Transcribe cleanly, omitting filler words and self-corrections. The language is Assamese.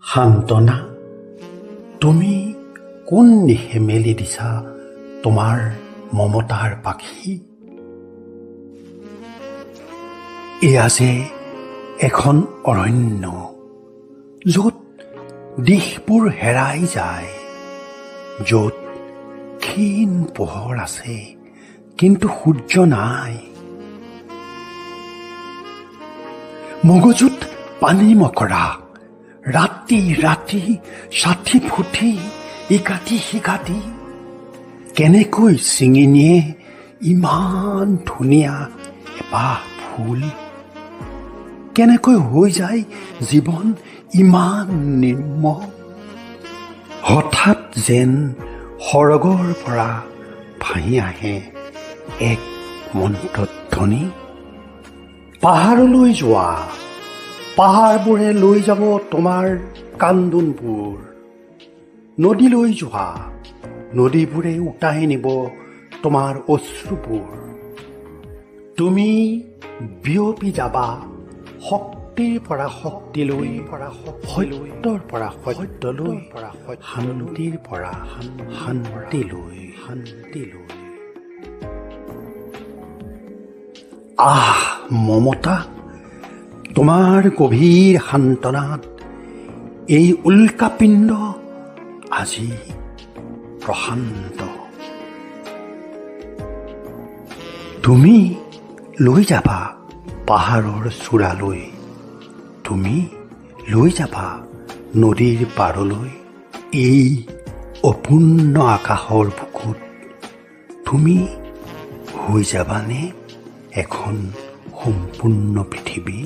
সান্তনা, তুমি কোন দিশে মেলি দিছা তোমাৰ মমতাৰ পাখি? এয়া যে এখন অৰণ্য, য'ত দিশবোৰ হেৰাই যায়, য'ত ক্ষীণ পোহৰ আছে কিন্তু সূৰ্য নাই। মগজুত পানী মকৰা, ৰাতি ৰাতি ষাঠি ফুটি ইকাতি সিকাতি কেনেকৈ ছিঙি নিয়ে ইমান ধুনীয়া এপাহ ফুল? কেনেকৈ হৈ যায় জীৱন ইমান নিৰ্মল? হঠাৎ যেন সৰগৰ পৰা ভাহি আহে এক মন্ত্ৰধ্বনি, পাহাৰলৈ যোৱা, পাহাৰবোৰে লৈ যাব তোমাৰ কান্দোনবোৰ। নদীলৈ যোৱা, নদীবোৰে উটাই নিব তোমাৰ অশ্ৰুবোৰ। তুমি বিয়পি যাবা শক্তিৰ পৰা শক্তিলৈ, সত্যৰ পৰা সত্যলৈ, শান্তিৰ পৰা শান্তিলৈ। আহ মমতা, তোমাৰ গভীৰ সান্তনাত এই উল্কাপিণ্ড আজি প্ৰশান্ত। তুমি লৈ যাবা পাহাৰৰ চূড়ালৈ, তুমি লৈ যাবা নদীৰ পাৰলৈ, এই অপূৰ্ণ আকাশৰ বুকুত তুমি হৈ যাবানে এখন সম্পূৰ্ণ পৃথিৱী?